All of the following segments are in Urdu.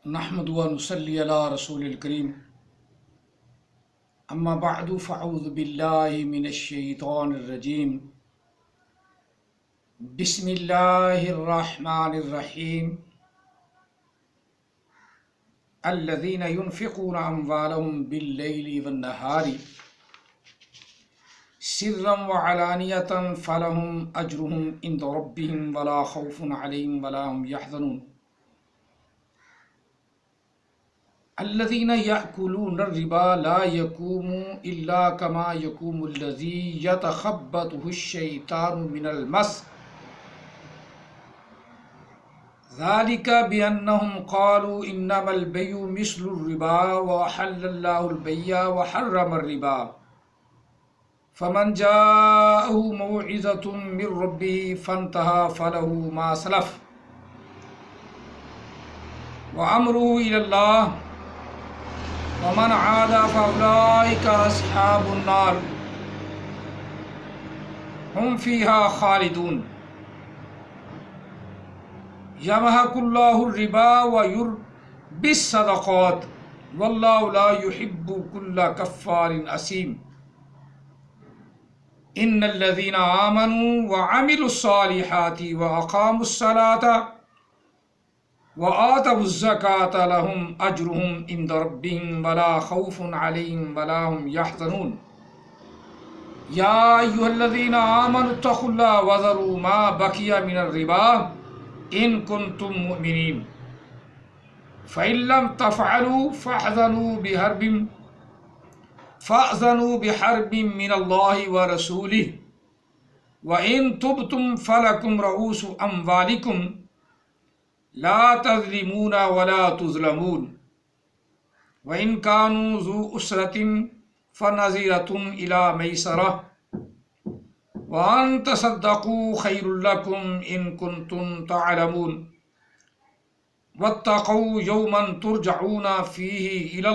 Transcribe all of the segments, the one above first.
نحمد و نصلی علی رسول الکریم اما بعد فاعوذ باللہ من الشیطان الرجیم بسم اللہ الرحمن الرحیم الذین ينفقون اموالهم باللیل والنہار سرا وعلانیۃ فلهم اجرهم عند ربهم ولا خوف علیہم ولا هم يحزنون الذين يأكلون الربا لا يقومون إلا كما يقوم الذي يتخبطه الشيطان من المس ذلك بأنهم قالوا إنما البيع مثل الربا وأحل الله البيع وحرم الربا فمن جاءه موعظة من ربه فانتهى فله ما سلف وأمره إلى الله ومن عاد فأولئك أصحاب النار هم فيها خالدون يمحق الله الربا ويربي الصدقات والله لا يحب كل كفار أثيم إن الذين آمنوا وعملوا الصالحات وأقاموا الصلاة وآتوا الزكاة لهم أجرهم عند ربهم ولا خوف عليهم ولا هم يحزنون يا أيها الذين آمنوا اتقوا الله وذروا ما بقي من الربا إن كنتم مؤمنين فإن لم تفعلوا فأذنوا بحرب من الله ورسوله وإن تبتم فلكم رؤوس أموالكم لا تظلمون ولا تظلمون وإن كانوا ذو أسرة فنظرة إلى ميسرة وأن تصدقوا خير لكم إن كنتم تعلمون واتقوا يوما ترجعون فيه إلى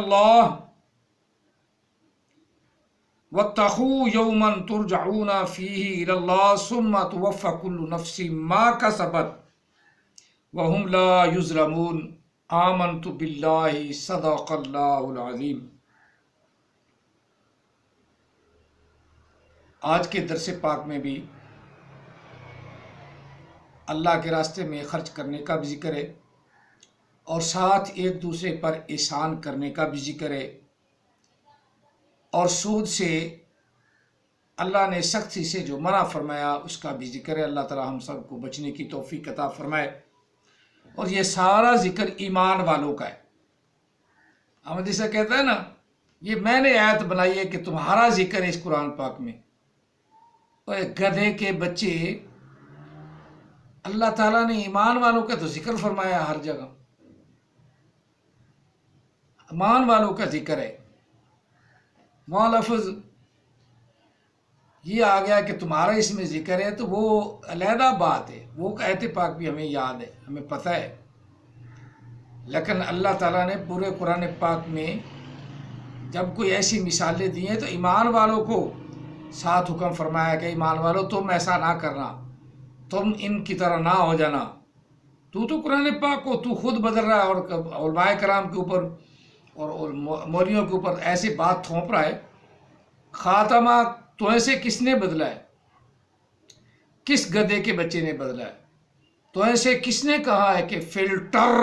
الله ثم توفى كل نفس ما كسبت وهم لا یظلمون آمنت باللہ صدق اللہ العظیم۔ آج کے درس پاک میں بھی اللہ کے راستے میں خرچ کرنے کا بھی ذکر ہے اور ساتھ ایک دوسرے پر احسان کرنے کا بھی ذکر ہے اور سود سے اللہ نے سختی سے جو منع فرمایا اس کا بھی ذکر ہے۔ اللہ تعالی ہم سب کو بچنے کی توفیق عطا فرمائے۔ اور یہ سارا ذکر ایمان والوں کا ہے۔ ہم جیسا کہتا ہے نا، یہ میں نے آیت بنائی ہے کہ تمہارا ذکر ہے اس قرآن پاک میں۔ اور گدھے کے بچے، اللہ تعالیٰ نے ایمان والوں کا تو ذکر فرمایا ہر جگہ، ایمان والوں کا ذکر ہے۔ وہاں لفظ یہ آ گیا کہ تمہارا اس میں ذکر ہے، تو وہ علیحدہ بات ہے، وہ آیت پاک بھی ہمیں یاد ہے، ہمیں پتہ ہے۔ لیکن اللہ تعالیٰ نے پورے قرآن پاک میں جب کوئی ایسی مثالیں دی ہیں تو ایمان والوں کو ساتھ حکم فرمایا کہ ایمان والوں تم ایسا نہ کرنا، تم ان کی طرح نہ ہو جانا۔ تو قرآن پاک کو تو خود بدل رہا ہے اور علماء کرام کے اوپر اور مولویوں کے اوپر ایسی بات تھوپ رہا ہے۔ خاتمہ تو ایسے کس نے بدلا ہے؟ کس گدھے کے بچے نے بدلا ہے؟ تو ایسے کس نے کہا ہے کہ فلٹر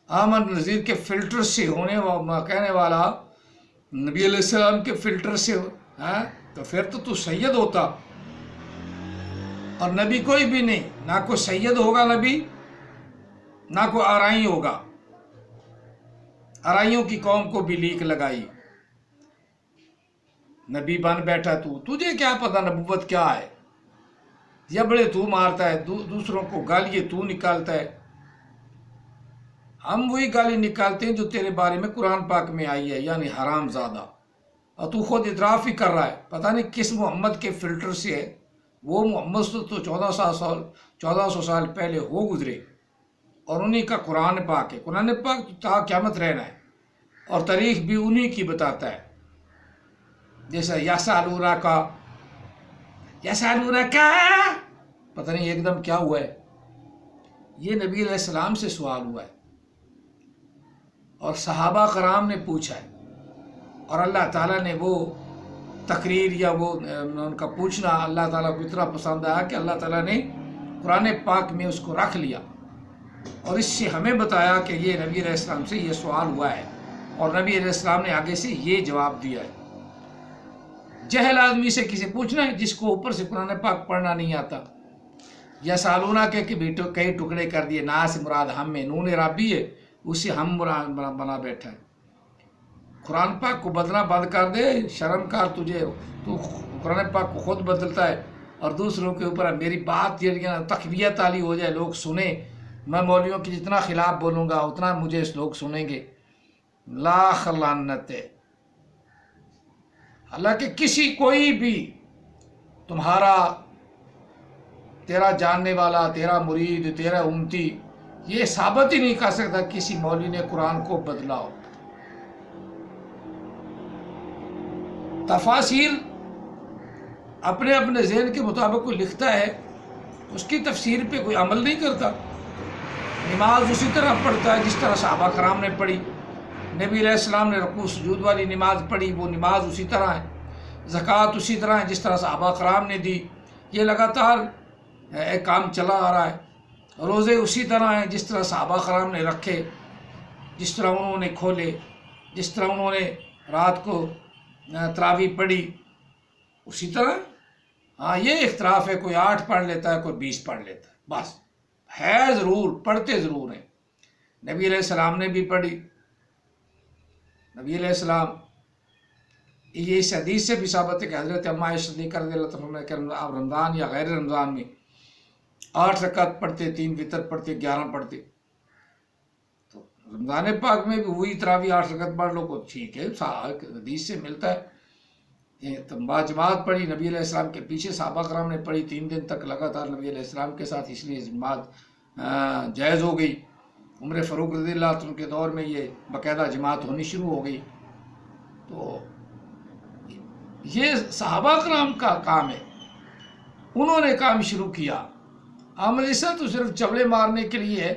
احمد نذیر کے فلٹر سے کہنے والا نبی علیہ السلام کے فلٹر سے تو پھر تو سید ہوتا، اور نبی کوئی بھی نہیں، نہ کوئی سید ہوگا نبی، نہ کوئی آرائی ہوگا۔ آرائیوں کی قوم کو بھی لیک لگائی، نبی بن بیٹھا تجھے کیا پتا نبوت کیا ہے؟ جبڑے تو مارتا ہے، دوسروں کو گالیاں تو نکالتا ہے۔ ہم وہی گالی نکالتے ہیں جو تیرے بارے میں قرآن پاک میں آئی ہے، یعنی حرام زادہ، اور تو خود اعتراف ہی کر رہا ہے۔ پتہ نہیں کس محمد کے فلٹر سے ہے، وہ محمد تو 1400 سال پہلے ہو گزرے، اور انہی کا قرآن پاک ہے۔ قرآن پاک تو تا قیامت رہنا ہے، اور تاریخ بھی انہی کی بتاتا ہے۔ جیسا یسالونہ کا پتہ نہیں ایک دم کیا ہوا ہے، یہ نبی علیہ السلام سے سوال ہوا ہے اور صحابہ کرام نے پوچھا ہے، اور اللہ تعالیٰ نے وہ تقریر یا وہ ان کا پوچھنا اللہ تعالیٰ کو اتنا پسند آیا کہ اللہ تعالیٰ نے قرآن پاک میں اس کو رکھ لیا، اور اس سے ہمیں بتایا کہ یہ نبی علیہ السلام سے یہ سوال ہوا ہے، اور نبی علیہ السلام نے آگے سے یہ جواب دیا ہے۔ جہل آدمی سے کسی پوچھنا ہے جس کو اوپر سے قرآن پاک پڑھنا نہیں آتا، یا سالونہ کے کئی ٹکڑے کر دیے، نا سے مراد ہم میں نون رابی ہے، اسے ہم مراد بنا بیٹھا ہے۔ قرآن پاک کو بدلنا بند کر دے، شرم کار تجھے، تو قرآن پاک کو خود بدلتا ہے اور دوسروں کے اوپر میری بات تقویہ تعالی ہو جائے، لوگ سنیں، میں مولویوں کی جتنا خلاف بولوں گا اتنا مجھے لوگ سنیں گے، لاکھ لعنت ہے۔ حالانکہ کسی کوئی بھی تمہارا، تیرا جاننے والا، تیرا مرید، تیرا امتی یہ ثابت ہی نہیں کر سکتا کسی مولوی نے قرآن کو بدلا ہو۔ تفاسیر اپنے اپنے ذہن کے مطابق کوئی لکھتا ہے، اس کی تفسیر پہ کوئی عمل نہیں کرتا۔ نماز اسی طرح پڑھتا ہے جس طرح صحابہ کرام نے پڑھی، نبی علیہ السلام نے رکوع سجود والی نماز پڑھی، وہ نماز اسی طرح ہے۔ زکوٰۃ اسی طرح ہے جس طرح صحابہ کرام نے دی، یہ لگاتار ایک کام چلا آ رہا ہے۔ روزے اسی طرح ہیں جس طرح صحابہ کرام نے رکھے، جس طرح انہوں نے کھولے، جس طرح انہوں نے رات کو تراویح پڑھی، اسی طرح۔ ہاں یہ اختلاف ہے، کوئی 8 پڑھ لیتا ہے، کوئی 20 پڑھ لیتا ہے، بس ہے، ضرور پڑھتے ضرور ہیں۔ نبی علیہ السلام نے بھی پڑھی، نبی علیہ السلام، یہ اس حدیث سے بھی ثابت ہے کہ حضرت اما عائشہ رضی اللہ عنہا کہ آپ رمضان یا غیر رمضان میں 8 رکعت پڑھتے، 3 وتر پڑھتے، 11 پڑھتے۔ تو رمضان پاک میں بھی وہی تراویح 8 رکعت پڑھ لو کو ٹھیک ہے، حدیث سے ملتا ہے۔ جماعت پڑھی نبی علیہ السلام کے پیچھے، صحابہ کرام نے پڑھی 3 دن تک لگاتار نبی علیہ السلام کے ساتھ، اس لیے جماعت جائز ہو گئی۔ عمر فاروق رضی اللہ عنہ کے دور میں یہ باقاعدہ جماعت ہونی شروع ہو گئی۔ تو یہ صحابہ کرام کا کام ہے، انہوں نے کام شروع کیا۔ احمد عیسیٰ تو صرف چبلے مارنے کے لیے ہے،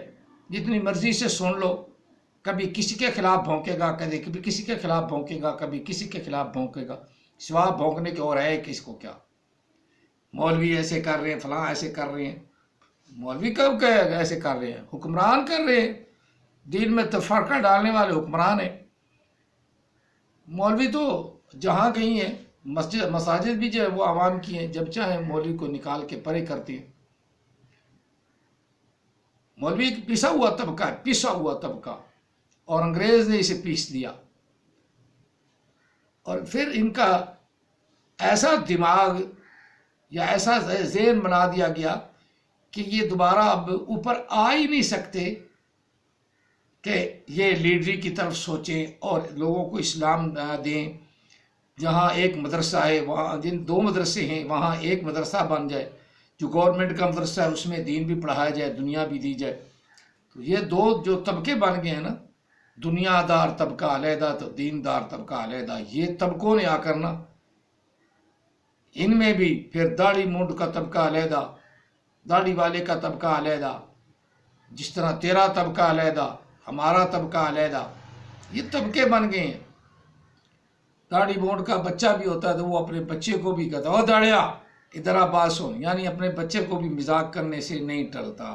جتنی مرضی سے سن لو، کبھی کسی کے خلاف بھونکے گا، کبھی کسی کے خلاف بھونکے گا، کبھی کسی کے خلاف بھونکے گا، سوا بھونکنے کے اور ہے کس کو کیا۔ مولوی ایسے کر رہے ہیں، فلاں ایسے کر رہے ہیں، مولوی کب کہ ایسے کر رہے ہیں، حکمران کر رہے ہیں، دین میں تفرقہ ڈالنے والے حکمران ہیں۔ مولوی تو جہاں کہیں ہیں، مساجد بھی جو ہے وہ عوام کی ہیں، جب چاہیں مولوی کو نکال کے پرے کرتی ہیں۔ مولوی ایک پیسا ہوا طبقہ ہے، پیسا ہوا طبقہ، اور انگریز نے اسے پیس دیا، اور پھر ان کا ایسا دماغ یا ایسا ذہن بنا دیا گیا کہ یہ دوبارہ اب اوپر آ ہی نہیں سکتے کہ یہ لیڈری کی طرف سوچیں اور لوگوں کو اسلام دیں۔ جہاں ایک مدرسہ ہے، وہاں جن 2 مدرسے ہیں وہاں ایک مدرسہ بن جائے، جو گورنمنٹ کا مدرسہ ہے اس میں دین بھی پڑھایا جائے، دنیا بھی دی جائے۔ تو یہ 2 جو طبقے بن گئے ہیں نا، دنیا دار طبقہ علیحدہ تو دین دار طبقہ علیحدہ، یہ طبقوں نے آ کر نا، ان میں بھی پھر داڑھی مونڈ کا طبقہ علیحدہ، داڑھی والے کا طبقہ علیحدہ، جس طرح تیرا طبقہ علیحدہ، ہمارا طبقہ علیحدہ، یہ طبقے بن گئے ہیں۔ داڑھی مونڈ کا بچہ بھی ہوتا ہے تو وہ اپنے بچے کو بھی کہتا ہے، او داڑیا ادھر آ بات سن، یعنی اپنے بچے کو بھی مذاق کرنے سے نہیں ٹلتا۔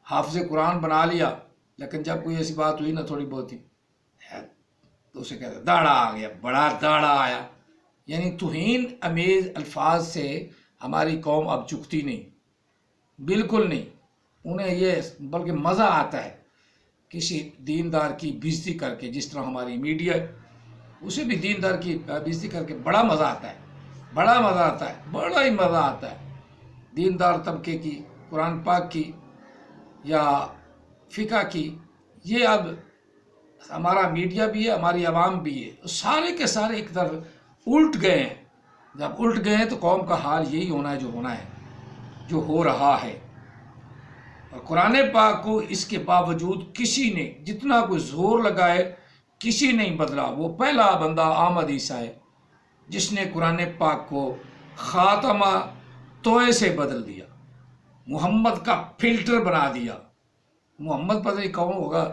حافظ قرآن بنا لیا، لیکن جب کوئی ایسی بات ہوئی نا تھوڑی بہت ہی تو اسے کہتا ہے داڑا آ گیا، بڑا داڑا آیا۔ یعنی توہین امیز الفاظ سے ہماری قوم اب چکتی نہیں، بالکل نہیں۔ انہیں یہ بلکہ مزہ آتا ہے کسی دیندار کی بےزتی کر کے، جس طرح ہماری میڈیا ہے، اسے بھی دیندار کی بےزتی کر کے بڑا مزہ آتا ہے، بڑا مزہ آتا ہے، بڑا ہی مزہ آتا ہے۔ دیندار طبقے کی، قرآن پاک کی یا فقہ کی، یہ اب ہمارا میڈیا بھی ہے، ہماری عوام بھی ہے، سارے کے سارے ایک طرف الٹ گئے ہیں۔ جب الٹ گئے ہیں تو قوم کا حال یہی ہونا ہے جو ہونا ہے، جو ہو رہا ہے۔ اور قرآن پاک کو اس کے باوجود کسی نے جتنا کوئی زور لگائے، کسی نہیں بدلا۔ وہ پہلا بندہ احمد عیسیٰ ہے جس نے قرآن پاک کو خاتمہ توئے سے بدل دیا، محمد کا فلٹر بنا دیا۔ محمد پتہ نہیں کون ہوگا،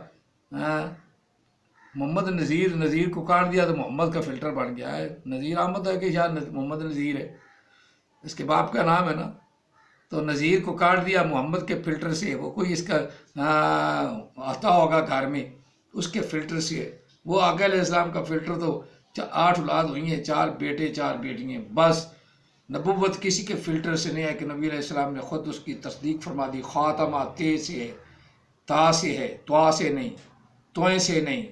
محمد نذیر، نذیر کو کاٹ دیا تو محمد کا فلٹر بن گیا ہے، نذیر احمد ہے کہ شاید محمد نذیر ہے، اس کے باپ کا نام ہے نا، تو نذیر کو کاٹ دیا محمد کے فلٹر سے، وہ کوئی اس کا آتا ہوگا گھر میں، اس کے فلٹر سے، وہ آقا علیہ السلام کا فلٹر تو 8 اولاد ہوئی ہیں، 4 بیٹے 4 بیٹیاں، بس نبوت کسی کے فلٹر سے نہیں ہے کہ نبی علیہ السلام نے خود اس کی تصدیق فرما دی، خاتمہ تے سے ہے، تا سے ہے، توا سے نہیں، توئیں سے نہیں،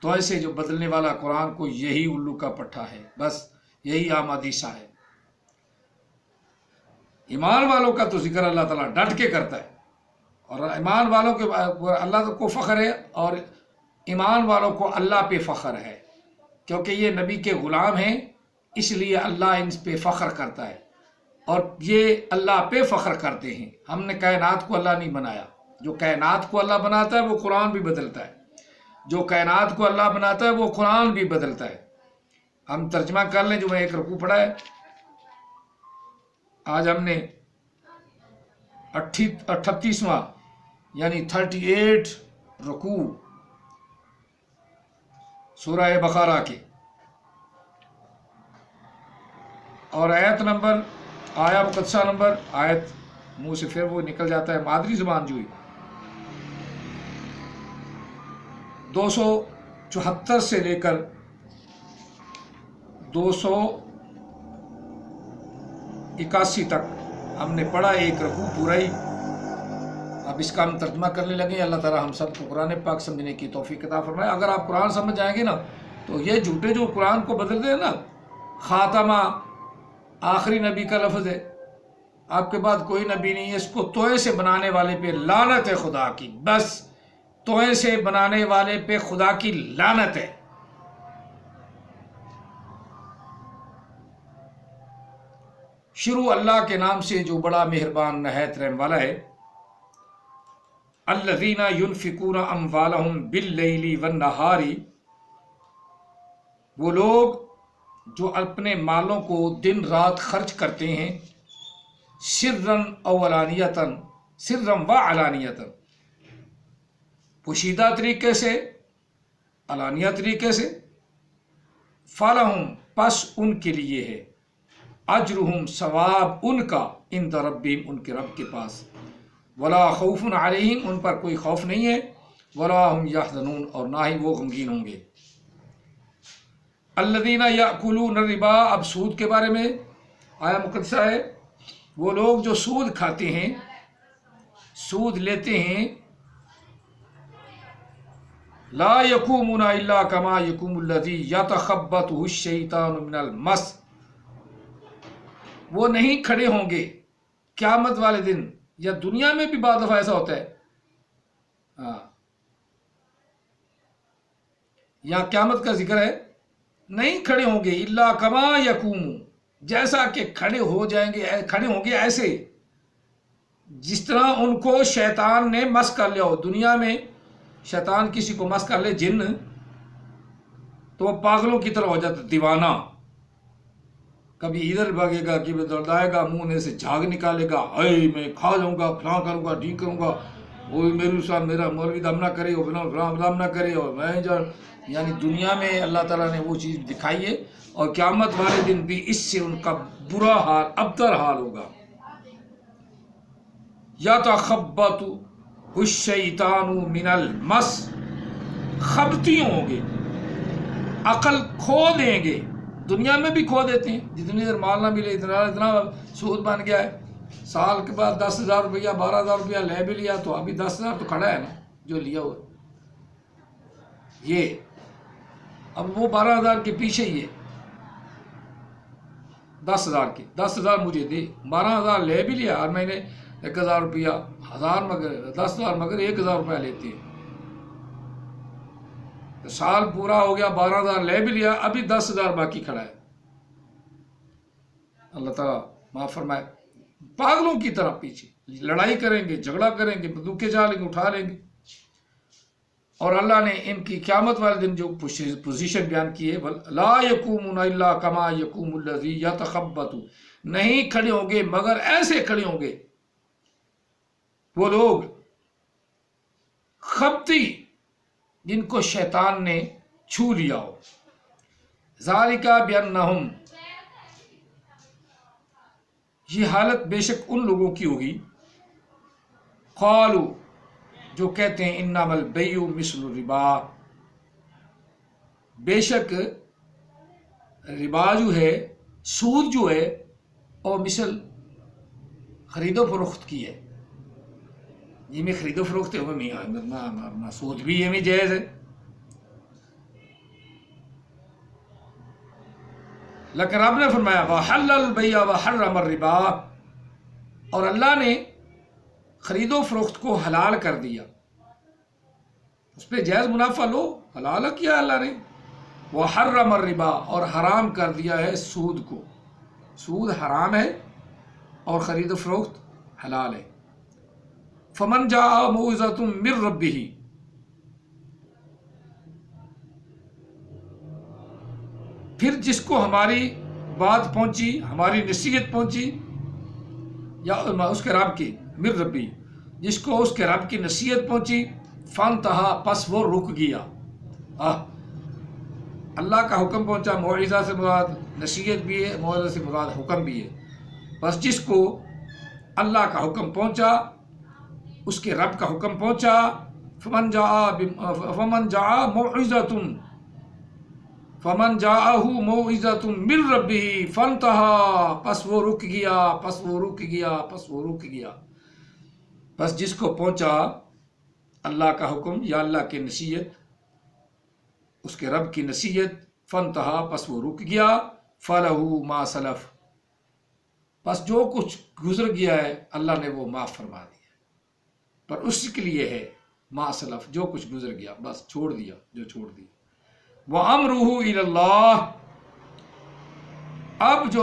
توئیں سے جو بدلنے والا قرآن کو یہی الو کا پٹھا ہے، بس یہی عام حدیثہ ہے۔ ایمان والوں کا تو ذکر اللہ تعالیٰ ڈٹ کے کرتا ہے، اور ایمان والوں کے اللہ کو فخر ہے، اور ایمان والوں کو اللہ پہ فخر ہے، کیونکہ یہ نبی کے غلام ہیں، اس لیے اللہ ان پہ فخر کرتا ہے، اور یہ اللہ پہ فخر کرتے ہیں۔ ہم نے کائنات کو اللہ نہیں بنایا، جو کائنات کو اللہ بناتا ہے وہ قرآن بھی بدلتا ہے، جو کائنات کو اللہ بناتا ہے وہ قرآن بھی بدلتا ہے۔ ہم ترجمہ کر لیں جو میں ایک رکوع پڑھا ہے، آج ہم نے 38واں یعنی 38 رکوع سورہ بقرہ کے، اور آیت نمبر، آیا مقدسہ نمبر، آیت منہ سے پھر وہ نکل جاتا ہے مادری زبان جو ہی، 274 سے لے کر 281 تک ہم نے پڑھا، ایک رکوع پورا ہی۔ اب اس کا ہم ترجمہ کرنے لگے، اللہ تعالیٰ ہم سب کو قرآن پاک سمجھنے کی توفیق عطا فرمائے۔ اگر آپ قرآن سمجھ جائیں گے نا تو یہ جھوٹے جو قرآن کو بدلتے ہیں نا، خاتمہ آخری نبی کا لفظ ہے، آپ کے بعد کوئی نبی نہیں ہے، اس کو توئے سے بنانے والے پہ لعنت ہے خدا کی، بس توئے سے بنانے والے پہ خدا کی لعنت ہے۔ شروع اللہ کے نام سے جو بڑا مہربان نہایت رحم والا ہے۔ الذین ينفقون اموالهم باللیل والنہار، وہ لوگ جو اپنے مالوں کو دن رات خرچ کرتے ہیں، سرًا او علانیتاً، سرًا و علانیتاً، پوشیدہ طریقے سے، علانیہ طریقے سے، فلہم، پس ان کے لیے ہے، اجرہم، ثواب ان کا، عند ربہم، ان کے رب کے پاس، ولا خوف علیہم، ان پر کوئی خوف نہیں ہے، ولا ہم یحزنون، اور نہ ہی وہ غمگین ہوں گے۔ الذین یأکلون الربا، اب سود کے بارے میں آیا مقدسہ ہے، وہ لوگ جو سود کھاتے ہیں، سود لیتے ہیں، لا یقومون الا کما یقوم الذی یتخبطہ الشیطان من المس، وہ نہیں کھڑے ہوں گے قیامت والے دن، یا دنیا میں بھی بعض دفعہ ایسا ہوتا ہے، یہاں قیامت کا ذکر ہے، نہیں کھڑے ہوں گے، الا کما یقوم، جیسا کہ کھڑے ہوں گے ایسے جس طرح ان کو شیطان نے مس کر لیا ہو۔ دنیا میں شیطان کسی کو مس کر لے، جن، تو وہ پاگلوں کی طرح ہو جاتا، دیوانہ، کبھی ادھر بھاگے گا، کبھی دوڑائے گا، منہ میں سے جھاگ نکالے گا، اے میں کھا جاؤں گا، فلاں کروں گا، ڈھیک کروں گا، وہ میرے ساتھ میرا مولوی دم نہ کرے، وہ فلاں دم نہ کرے، اور میں یعنی دنیا میں اللہ تعالیٰ نے وہ چیز دکھائی ہے، اور قیامت والے دن بھی اس سے ان کا برا حال، ابتر حال ہوگا۔ یتخبطہ الشیطان من المس، خبتی ہوں گے، عقل کھو دیں گے، دنیا میں بھی کھو دیتے ہیں، جتنی دیر مال نہ ملے اتنا سود بن گیا ہے، سال کے بعد 10,000 روپیہ 12,000 روپیہ لے بھی لیا تو ابھی 10,000 تو کھڑا ہے نا جو لیا ہوا، یہ اب وہ 12,000 کے پیچھے ہی ہے، 10,000 کے، 10,000 مجھے دے، 12,000 لے بھی لیا، ہر مہینے 1,000 روپیہ، 1000 مگر 10,000 مگر 1,000 روپیہ لیتے ہیں، سال پورا ہو گیا، 12,000 لے بھی لیا، ابھی 10,000 باقی کھڑا ہے۔ اللہ تعالیٰ معاف فرمائے، پاگلوں کی طرح پیچھے لڑائی کریں گے، جھگڑا کریں گے، بندوقیں جا لیں گے، اٹھا لیں گے، اور اللہ نے ان کی قیامت والے دن جو پوزیشن بیان کی ہے، لا یقومون الا کما یقوم الذی یتخبطہ، نہیں کھڑے ہوں گے مگر ایسے کھڑے ہوں گے وہ لوگ، خبتی جن کو شیطان نے چھو لیا ہو. ذالکا بیانہم، یہ حالت بے شک ان لوگوں کی ہوگی، قالو، جو کہتے ہیں انما البیع مثل الربا، بے شک ربا جو ہے، سود جو ہے، اور مثل خرید و فروخت کی ہے. جی میں خرید و فروخت ہے میں سود بھی ہے میں جائز ہے. لیکن رب نے فرمایا وَحَلَّ الْبَيْعَ وَحَرَّمَ الرِّبَا، اور اللہ نے خرید و فروخت کو حلال کر دیا، اس پہ جائز منافع لو، حلال کیا اللہ نے. وَحَرَّمَ الرِّبَا، اور حرام کر دیا ہے سود کو. سود حرام ہے اور خرید و فروخت حلال ہے. فَمَنْ جَاءَهُ مَوْعِظَةٌ مِّن رَّبِّهِ، پھر جس کو ہماری بات پہنچی، ہماری نصیحت پہنچی، یا اس کے رب کی من ربی، جس کو اس کے رب کی نصیحت پہنچی، فانتہا، پس وہ رک گیا. اللہ کا حکم پہنچا، موعظہ سے مراد نصیحت بھی ہے، موعظہ سے مراد حکم بھی ہے. بس جس کو اللہ کا حکم پہنچا، اس کے رب کا حکم پہنچا، فمن جاءہ موعظۃ من ربہ فانتہا، پس وہ رک گیا. بس جس کو پہنچا اللہ کا حکم یا اللہ کی نصیحت، اس کے رب کی نصیحت، فانتہا، پس وہ رک گیا، فلہ ما سلف، پس جو کچھ گزر گیا ہے اللہ نے وہ معاف فرما دیا، پر اس کے لیے ہے ما سلف، جو کچھ گزر گیا بس چھوڑ دیا جو چھوڑ دیا. وَأَمْرُهُ إِلَى اللَّهِ، اب جو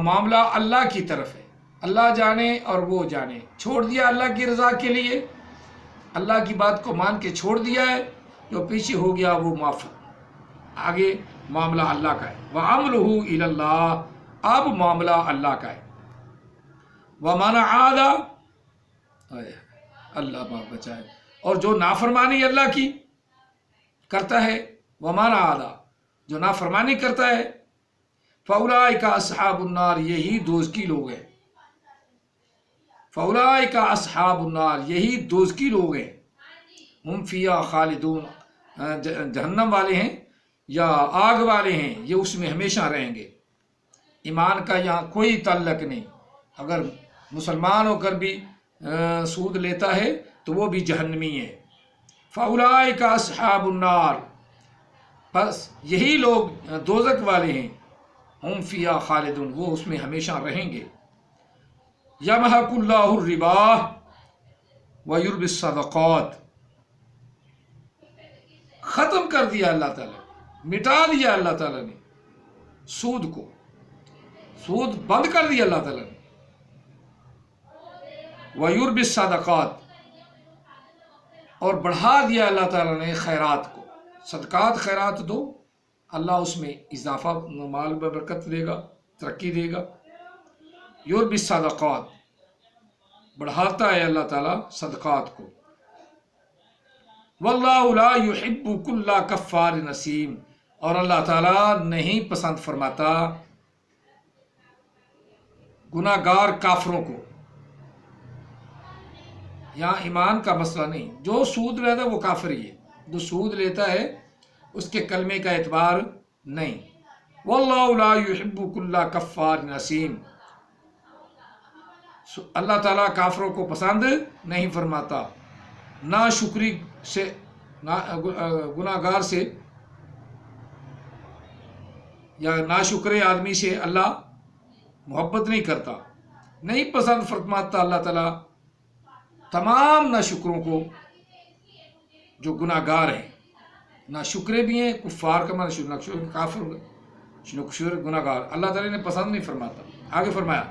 معاملہ اللہ کی طرف ہے، اللہ جانے اور وہ جانے. چھوڑ دیا اللہ کی رضا کے لیے، اللہ کی بات کو مان کے چھوڑ دیا ہے، جو پیچھے ہو گیا وہ معاف، آگے معاملہ اللہ کا ہے. وَأَمْرُهُ إِلَى اللَّهِ، اب معاملہ اللہ کا ہے. وَمَنْ عَادَ، اللہ بچائے، اور جو نافرمانی اللہ کی کرتا ہے، وَمَنْ عَادَ، جو نافرمانی کرتا ہے، فَأُولَٰئِکَ أَصْحَابُ النَّارِ، یہی دوزخی لوگ ہیں. فَأُولَٰئِکَ أَصْحَابُ النَّارِ، یہی دوزخی لوگ ہیں. ہم فیہا خالدون، جہنم والے ہیں یا آگ والے ہیں، یہ اس میں ہمیشہ رہیں گے. ایمان کا یہاں کوئی تعلق نہیں. اگر مسلمان ہو کر بھی سود لیتا ہے تو وہ بھی جہنمی ہے. فَأُولَٰئِکَ أَصْحَابُ النَّارِ، بس یہی لوگ دوزخ والے ہیں. ہم فیہا خالدون، وہ اس میں ہمیشہ رہیں گے. یمحق اللہ الربا ویربی الصدقات، ختم کر دیا اللہ تعالیٰ، مٹا دیا اللہ تعالیٰ نے سود کو، سود بند کر دیا اللہ تعالیٰ نے. ویربی الصدقات، اور بڑھا دیا اللہ تعالیٰ نے خیرات کو. صدقات خیرات دو، اللہ اس میں اضافہ، مال میں برکت دے گا، ترقی دے گا. یربی الصدقات، بڑھاتا ہے اللہ تعالیٰ صدقات کو. واللہ لا یحب کل کفار نسیم، اور اللہ تعالیٰ نہیں پسند فرماتا گناہ گار کافروں کو. یہاں ایمان کا مسئلہ نہیں، جو سود لیتا ہے وہ کافر ہی ہے، جو سود لیتا ہے اس کے کلمے کا اعتبار نہیں. واللہ لا یحب کل کفار نسیم، اللہ تعالیٰ کافروں کو پسند نہیں فرماتا. نا شکری سے، گناہ گار سے یا ناشکر آدمی سے اللہ محبت نہیں کرتا، نہیں پسند فرماتا اللہ تعالیٰ تمام ناشکروں کو جو گناہ گار ہیں. ناشکرے بھی ہیں، کفار کا معنی کافر، ناشکر گناہ گار اللہ تعالیٰ نے پسند نہیں فرماتا. آگے فرمایا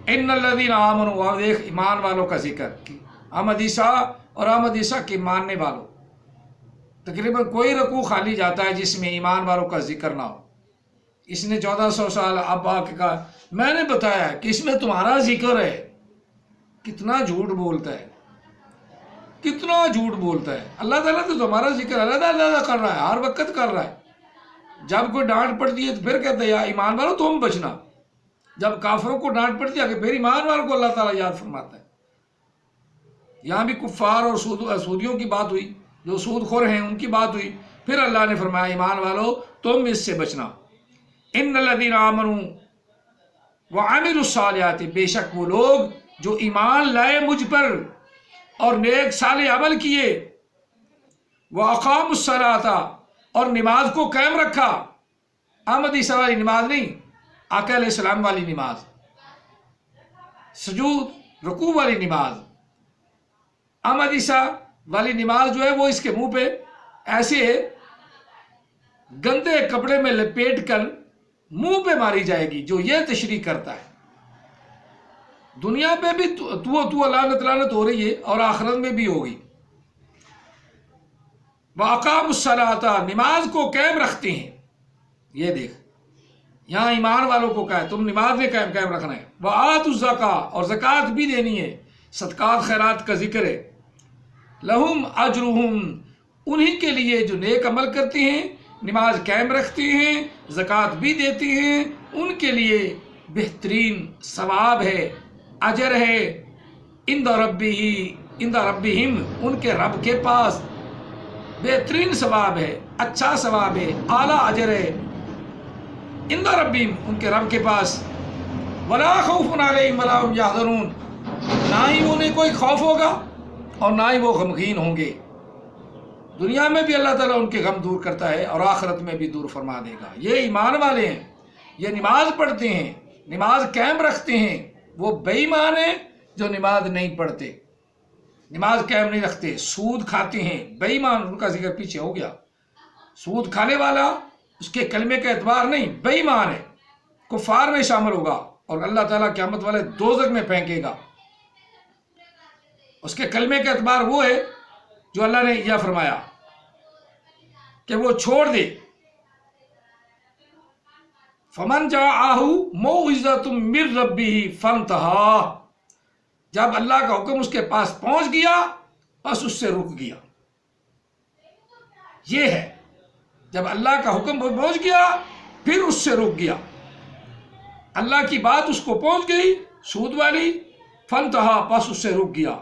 ان الذین آمنوا، دیکھ ایمان والوں کا ذکر کی. احمد عیسیٰ اور احمد عیسیٰ کے ماننے والوں، تقریباً کوئی رکوع خالی جاتا ہے جس میں ایمان والوں کا ذکر نہ ہو. اس نے 1400 سال اب آ کے کہا میں نے بتایا کہ اس میں تمہارا ذکر ہے. کتنا جھوٹ بولتا ہے. کتنا جھوٹ بولتا ہے. اللہ تعالیٰ تو تمہارا ذکر علیحدہ علیحدہ کر رہا ہے، ہر وقت کر رہا ہے. جب کوئی ڈانٹ پڑتی ہے تو پھر کہتے ہیں یا ایمان والو تم بچنا. جب کافروں کو ڈانٹ پڑتی ہے کہ پھر ایمان والوں کو اللہ تعالیٰ یاد فرماتا ہے. یہاں بھی کفار اور سودیوں کی بات ہوئی، جو سود خور ہیں ان کی بات ہوئی. پھر اللہ نے فرمایا ایمان والو تم اس سے بچنا. ان الذین آمنوا وعملوا الصالحات، بے شک وہ لوگ جو ایمان لائے مجھ پر اور نیک صالح عمل کیے، وَأَقَامُوا الصَّلَاةَ اور نماز کو قائم رکھا. احمد عیسیٰ والی نماز نہیں، آقا علیہ السلام والی نماز، سجود رکوع والی نماز. احمد عیسیٰ والی نماز جو ہے وہ اس کے منہ پہ ایسے گندے کپڑے میں لپیٹ کر منہ پہ ماری جائے گی جو یہ تشریح کرتا ہے. دنیا پہ بھی تو لعنت ہو رہی ہے اور آخرت میں بھی ہوگی. وَأَقَامُوا الصَّلَاةَ نماز کو قائم رکھتے ہیں. یہ دیکھ یہاں ایمان والوں کو کہا ہے تم نماز میں قائم رکھنا ہے. وَآتُوا الزَّکاۃ اور زکوٰۃ بھی دینی ہے. صدقات خیرات کا ذکر ہے. لہم اجرہم انہی کے لیے جو نیک عمل کرتے ہیں، نماز قائم رکھتے ہیں، زکوٰۃ بھی دیتے ہیں، ان کے لیے بہترین ثواب ہے، اجر ہے. عند ربہم ان کے رب کے پاس بہترین ثواب ہے، اچھا ثواب ہے، اعلیٰ اجر ہے. عند ربہم ان کے رب کے پاس. ولا خوف علیہم ولا هم یحزنون نہ ہی انہیں کوئی خوف ہوگا اور نہ ہی وہ غمگین ہوں گے. دنیا میں بھی اللہ تعالیٰ ان کے غم دور کرتا ہے اور آخرت میں بھی دور فرما دے گا. یہ ایمان والے ہیں، یہ نماز پڑھتے ہیں، نماز قائم رکھتے ہیں. وہ بے ایمان ہیں جو نماز نہیں پڑھتے، نماز قائم نہیں رکھتے، سود کھاتے ہیں. بے ایمان ان کا ذکر پیچھے ہو گیا. سود کھانے والا اس کے کلمے کا اعتبار نہیں، بے ایمان ہے، کفار میں شامل ہوگا اور اللہ تعالیٰ قیامت والے دوزخ میں پھینکے گا. اس کے کلمے کا اعتبار وہ ہے جو اللہ نے یہ فرمایا کہ وہ چھوڑ دے. فمن جاءہ موعظۃ من ربہ فانتہی جب اللہ کا حکم اس کے پاس پہنچ گیا بس اس سے رک گیا. یہ ہے جب اللہ کا حکم پہنچ گیا پھر اس سے رک گیا. اللہ کی بات اس کو پہنچ گئی سود والی، فانتہی بس اس سے رک گیا.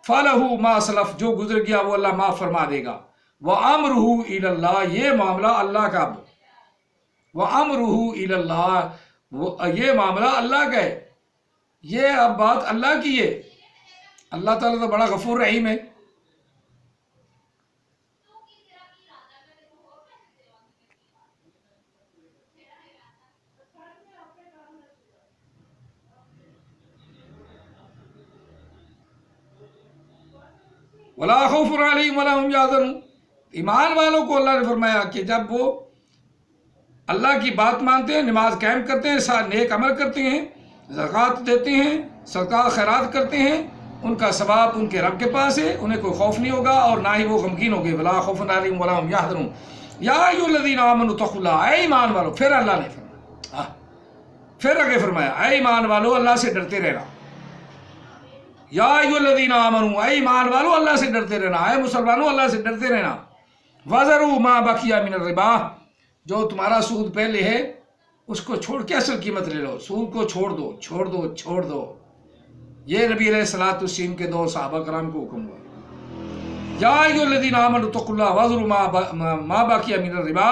فَلَهُ مَا سَلَف جو گزر گیا وہ اللہ معاف فرما دے گا. وَأَمْرُهُ إِلَى اللَّهِ یہ معاملہ اللہ کا. وَأَمْرُهُ إِلَى اللَّهِ یہ معاملہ اللہ کا ہے. یہ اب بات اللہ کی ہے. اللہ تعالیٰ تو بڑا غفور رحیم ہے. وَلَا خَوْفٌ عَلَيْهِمْ وَلَا هُمْ يَحْزَنُونَ ایمان والوں کو اللہ نے فرمایا کہ جب وہ اللہ کی بات مانتے ہیں، نماز قائم کرتے ہیں، ساتھ نیک عمل کرتے ہیں، زکوٰۃ دیتے ہیں، صدقات خیرات کرتے ہیں، ان کا ثواب ان کے رب کے پاس ہے. انہیں کوئی خوف نہیں ہوگا اور نہ ہی وہ غمگین ہوں گے. وَلَا خَوْفٌ عَلَيْهِمْ وَلَا هُمْ يَحْزَنُونَ یا ایھا الذین آمنوا اتقوا اللہ اے ایمان والو. پھر اللہ نے فرمایا، پھر آگے فرمایا اے ایمان والو اللہ سے ڈرتے رہنا. یا ایھا الذین آمنوا اے ایمان والو اللہ سے ڈرتے رہنا، اے مسلمانوں اللہ سے ڈرتے رہنا. وَذَرُوا مَا بَقِیَ مِنَ الرِّبَا جو تمہارا سود پہلے ہے اس کو چھوڑ کے اصل قیمت لے لو. سود کو چھوڑ دو چھوڑ دو چھوڑ دو. یہ نبی علیہ الصلوۃ والسلام کے دور صحابہ کرام کو حکم ہوا. یا ایھا الذین آمنوا اتقوا اللہ وَذَرُوا مَا بَقِیَ مِنَ الرِّبَا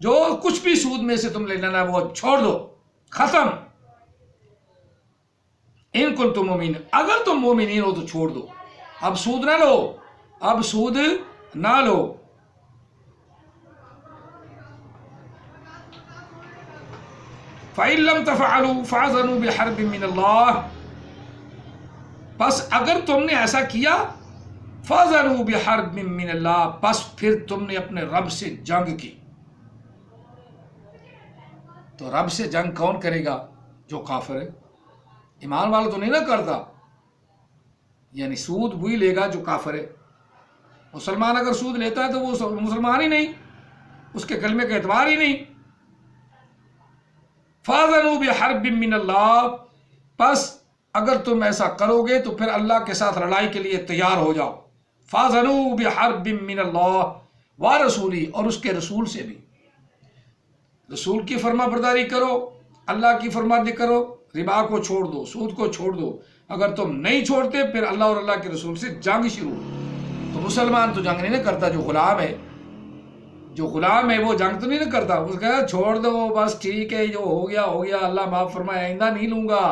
جو کچھ بھی سود میں سے تم لے لینا وہ چھوڑ دو، ختم. ان کنتم مومنین اگر تم مومنین ہو تو چھوڑ دو. اب سود نہ لو، اب سود نہ لو. فَإِن لَّمْ تَفْعَلُوا فَأَذَنُوا بِحَرْبٍ مِّنَ اللَّهِ پس اگر تم نے ایسا کیا فَأَذَنُوا بِحَرْبٍ مِّنَ اللَّهِ پس پھر تم نے اپنے رب سے جنگ کی. تو رب سے جنگ کون کرے گا؟ جو کافر ہے. ایمان والا تو نہیں نہ کرتا، یعنی سود وہی لے گا جو کافر ہے. مسلمان اگر سود لیتا ہے تو وہ مسلمان ہی نہیں، اس کے کلمے کا اعتبار ہی نہیں. فَأَذَنُوا بِحَرْبٍ مِّنَ اللَّهِ پس اگر تم ایسا کرو گے تو پھر اللہ کے ساتھ لڑائی کے لیے تیار ہو جاؤ. فَاذَنُوا بِحَرْبٍ مِّنَ اللَّهِ وَرَسُولِهِ، اور اس کے رسول سے بھی. رسول کی فرما برداری کرو، اللہ کی فرما برداری کرو، ربا کو چھوڑ دو، سود کو چھوڑ دو. اگر تم نہیں چھوڑتے پھر اللہ اور اللہ کے رسول سے جنگ شروع. تو مسلمان تو جنگ نہیں نہ کرتا، جو غلام ہے، جو غلام ہے وہ جنگ تو نہیں نہ کرتا. اس کہا چھوڑ دو بس ٹھیک ہے، جو ہو گیا ہو گیا، اللہ معاف فرمائے، آئندہ نہیں لوں گا.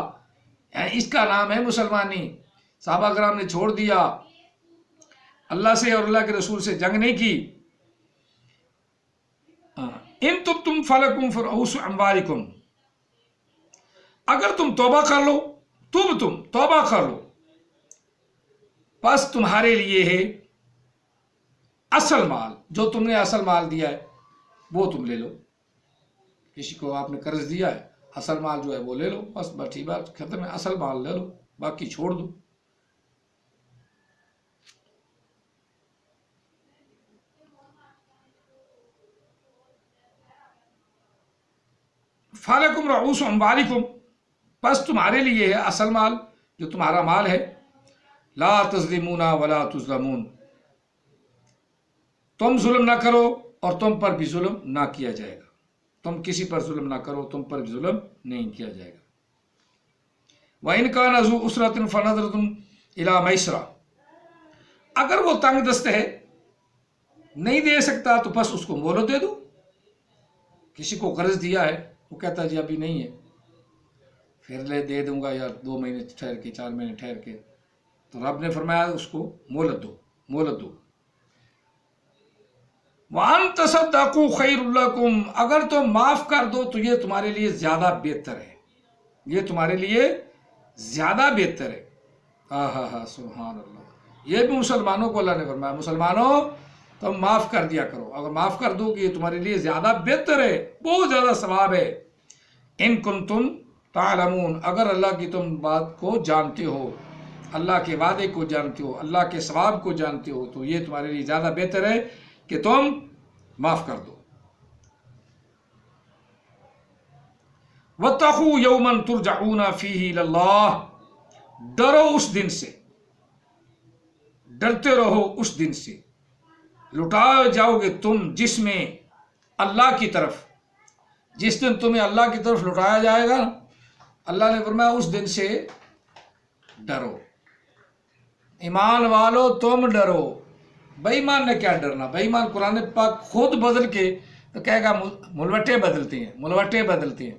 اس کا نام ہے مسلمانی. صحابہ کرام نے چھوڑ دیا، اللہ سے اور اللہ کے رسول سے جنگ نہیں کی. ان تم فلکم فرعوس اموالکم، اگر تم توبہ کر لو، تم توبہ کر لو، بس تمہارے لیے ہے اصل مال. جو تم نے اصل مال دیا ہے وہ تم لے لو. کسی کو آپ نے قرض دیا ہے، اصل مال جو ہے وہ لے لو، بس بٹھی بات ختم ہے. اصل مال لے لو، باقی چھوڑ دو. فَلَكُمْ رُؤُوسُ أَمْوَالِكُمْ، بس تمہارے لیے ہے اصل مال، جو تمہارا مال ہے. لا تظلمون ولا تظلمون، تم ظلم نہ کرو اور تم پر بھی ظلم نہ کیا جائے گا. تم کسی پر ظلم نہ کرو، تم پر بھی ظلم نہیں کیا جائے گا. وَإِنْ كَانَ ذُو عُسْرَةٍ فَنَظْرَةٌ إِلَىٰ مَيْسَرَةٍ، اگر وہ تنگ دست ہے، نہیں دے سکتا، تو بس اس کو مہلت دے دو. کسی کو قرض دیا ہے، وہ کہتا ہے جی ابھی نہیں ہے، پھر لے دے دوں گا، یا 2 مہینے ٹھہر کے، 4 مہینے ٹھہر کے. تو رب نے فرمایا اس کو مہلت دو، مہلت دو. وَأَن تَصَدَّقُوا خَيْرٌ لَكُمْ، اگر تم معاف کر دو تو یہ تمہارے لیے زیادہ بہتر ہے، یہ تمہارے لیے زیادہ بہتر ہے. ہاں سبحان اللہ. یہ بھی مسلمانوں کو اللہ نے فرمایا، مسلمانوں تم معاف کر دیا کرو، اگر معاف کر دو کہ یہ تمہارے لیے زیادہ بہتر ہے، بہت زیادہ ثواب ہے. ان کنتم تعلمون، اگر اللہ کی تم بات کو جانتے ہو، اللہ کے وعدے کو جانتے ہو، اللہ کے ثواب کو جانتے ہو، تو یہ تمہارے لیے زیادہ بہتر ہے کہ تم معاف کر دو. وَاتَّقُوا يَوْمًا تُرْجَعُونَ فِيهِ إِلَى اللَّهِ، ڈرو اس دن سے، ڈرتے رہو اس دن سے، لٹائے جاؤ گے تم جس میں اللہ کی طرف. جس دن تمہیں اللہ کی طرف لٹایا جائے گا، اللہ نے فرمایا اس دن سے ڈرو. ایمان والو تم ڈرو. بے ایمان نے کیا ڈرنا؟ بے ایمان قرآن پاک خود بدل کے تو کہے گا ملوٹے بدلتے ہیں، ملوٹے بدلتے ہیں.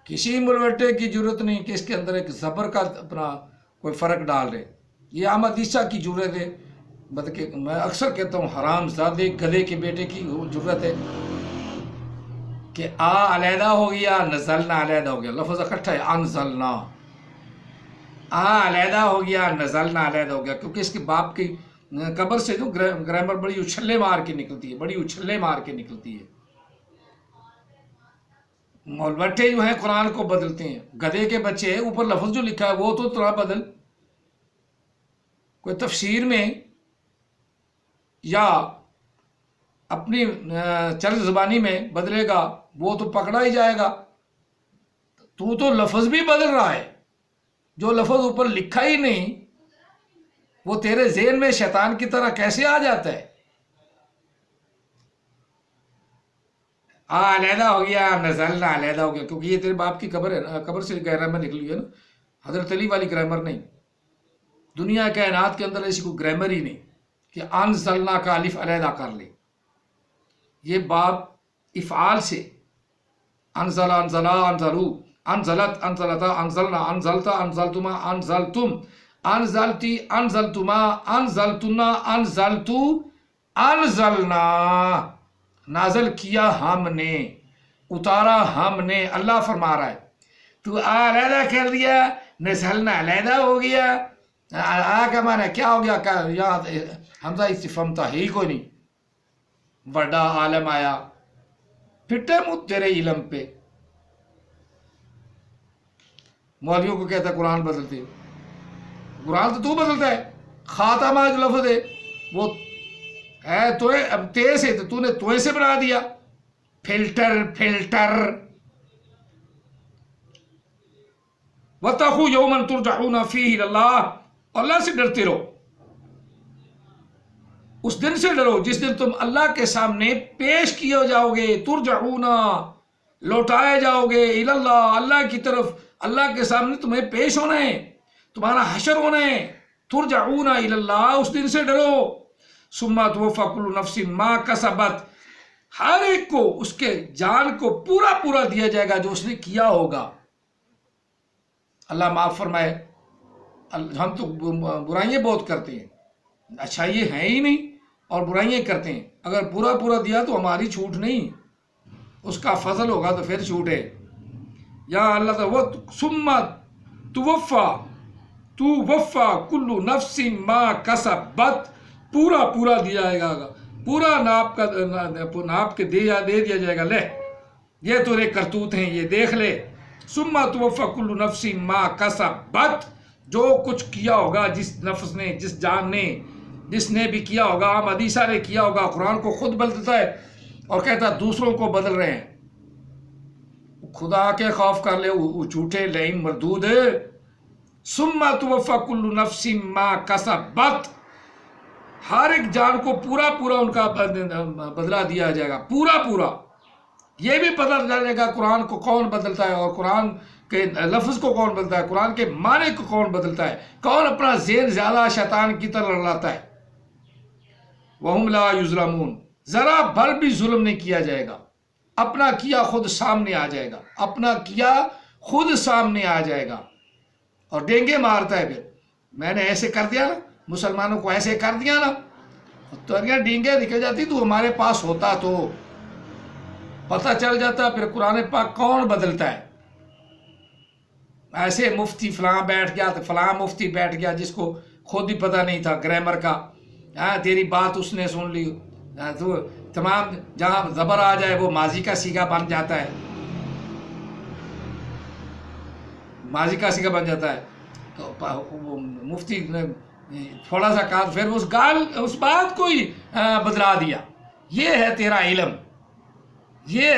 کسی ملوٹے کی ضرورت نہیں کہ اس کے اندر ایک زبر کا اپنا کوئی فرق ڈال رہے. یہ احمد عیسیٰ کی ضرورت ہے، بلکہ میں اکثر کہتا ہوں حرام زادے گدھے کے بیٹے کی ضرورت ہے کہ علیحدہ ہو گیا، نزلنا علیحدہ ہو گیا. لفظ اکٹھا ہے، انزلنا. علیحدہ ہو گیا، نزلنا علیحدہ ہو گیا، کیونکہ اس کے باپ کی قبر سے جو گرامر بڑی اچھلے مار کے نکلتی ہے، بڑی اچھلے مار کے نکلتی ہے. مولوٹے جو ہیں قرآن کو بدلتے ہیں. گدھے کے بچے اوپر لفظ جو لکھا ہے وہ تو تھوڑا بدل، کوئی تفسیر میں یا اپنی چرچ زبانی میں بدلے گا وہ تو پکڑا ہی جائے گا. تو لفظ بھی بدل رہا ہے، جو لفظ اوپر لکھا ہی نہیں وہ تیرے ذہن میں شیطان کی طرح کیسے آ جاتا ہے؟ علیحدہ ہو گیا، نزلنا علیحدہ ہو گیا، کیونکہ یہ تیرے باپ کی قبر ہے، قبر سے گرامر نکلی ہے نا. حضرت علی والی گرامر نہیں. دنیا کائنات کے اندر ایسی کوئی گرامر ہی نہیں کہ انزلنا کا الف علیحدہ کر لے. یہ باب افعال سے، انزل، انزلا، انزلو، انزلت، انزلتا، انزلنا، انزلتا، انزلتما، انزلتم، انزلتی، انزلتما، انزلتنا، انزلتو، انزلنا، نازل کیا ہم نے، اتارا ہم نے. اللہ فرما رہا ہے تو علیحدہ کر دیا، نزلنا علیحدہ ہو گیا. کا معنی کیا ہو گیا؟ یہاں حمزہ استفہام تھا، ہی کوئی نہیں. بڑا عالم آیا، پھٹے منہ تیرے علم پہ. مولویوں کو کہتا ہے قرآن بدلتے، قرآن تو بدلتا ہے. خاتمہ جو لفظ ہے وہ ہے تو اب تے سے، تو نے توئے سے بنا دیا. Filter, filter. وَاتَّقُوا يَوْمًا تُرْجَعُونَ فِيهِ إِلَى اللَّهِ، اللہ سے ڈرتے رہو، اس دن سے ڈرو جس دن تم اللہ کے سامنے پیش کیے جاؤ گے، ترجعون، لوٹائے جاؤ گے، الی اللہ، اللہ کی طرف، اللہ کے سامنے تمہیں پیش ہونا ہے، تمہارا حشر ہونا ہے، ترجعون الی اللہ، اس دن سے ڈرو۔ ثم توفی کل نفس ما کسبت، ہر ایک کو اس کے جان کو پورا پورا دیا جائے گا جو اس نے کیا ہوگا۔ اللہ معاف فرمائے، ہم تو برائیاں بہت کرتے ہیں، اچھائیے ہیں ہی نہیں اور برائیاں کرتے ہیں۔ اگر پورا پورا دیا تو ہماری چھوٹ نہیں، اس کا فضل ہوگا تو پھر چھوٹ ہے۔ یا اللہ تعالیٰ ثم توفی کل نفس ما کسبت، پورا پورا دیا جائے گا، پورا ناپ کے دے دیا جائے گا، لے یہ تیرے کرتوت ہیں، یہ دیکھ لے۔ ثم توفی کل نفس ما کسبت، جو کچھ کیا ہوگا، جس نفس نے، جس جان نے، جس نے بھی کیا ہوگا، عام حدیثہ نے کیا ہوگا، قرآن کو خود بدلتا ہے اور کہتا ہے دوسروں کو بدل رہے ہیں۔ خدا کے خوف کر لے، وہ جھوٹے لعین مردود۔ ثم توفی کل نفس ما کسبت، ہر ایک جان کو پورا پورا ان کا بدلہ دیا جائے گا، پورا پورا۔ یہ بھی پتہ چلے گا قرآن کو کون بدلتا ہے، اور قرآن کے لفظ کو کون بدلتا ہے، قرآن کے معنی کو کون بدلتا ہے، کون اپنا ذہن زیادہ شیطان کی طرح لڑاتا ہے۔ وَهُمْ لَا يُظْلَمُونَ، ذرا بھر بھی ظلم نہیں کیا جائے گا، اپنا کیا خود سامنے آ جائے گا، اپنا کیا خود سامنے آ جائے گا۔ اور ڈینگے مارتا ہے، پھر میں نے ایسے کر دیا نا، مسلمانوں کو ایسے کر دیا نا، تو اگر ڈینگے نکل جاتی تو ہمارے پاس ہوتا تو پتہ چل جاتا پھر قرآن پاک کون بدلتا ہے۔ ایسے مفتی فلاں بیٹھ گیا تو فلاں مفتی بیٹھ گیا جس کو خود بھی پتہ نہیں تھا گرامر کا، تیری بات اس نے سن لی، تو تمام جہاں زبر آ جائے وہ ماضی کا صیغہ بن جاتا ہے، ماضی کا صیغہ بن جاتا ہے۔ تو مفتی نے تھوڑا سا کہا، پھر اس بات کو ہی بدلا دیا۔ یہ ہے تیرا علم، یہ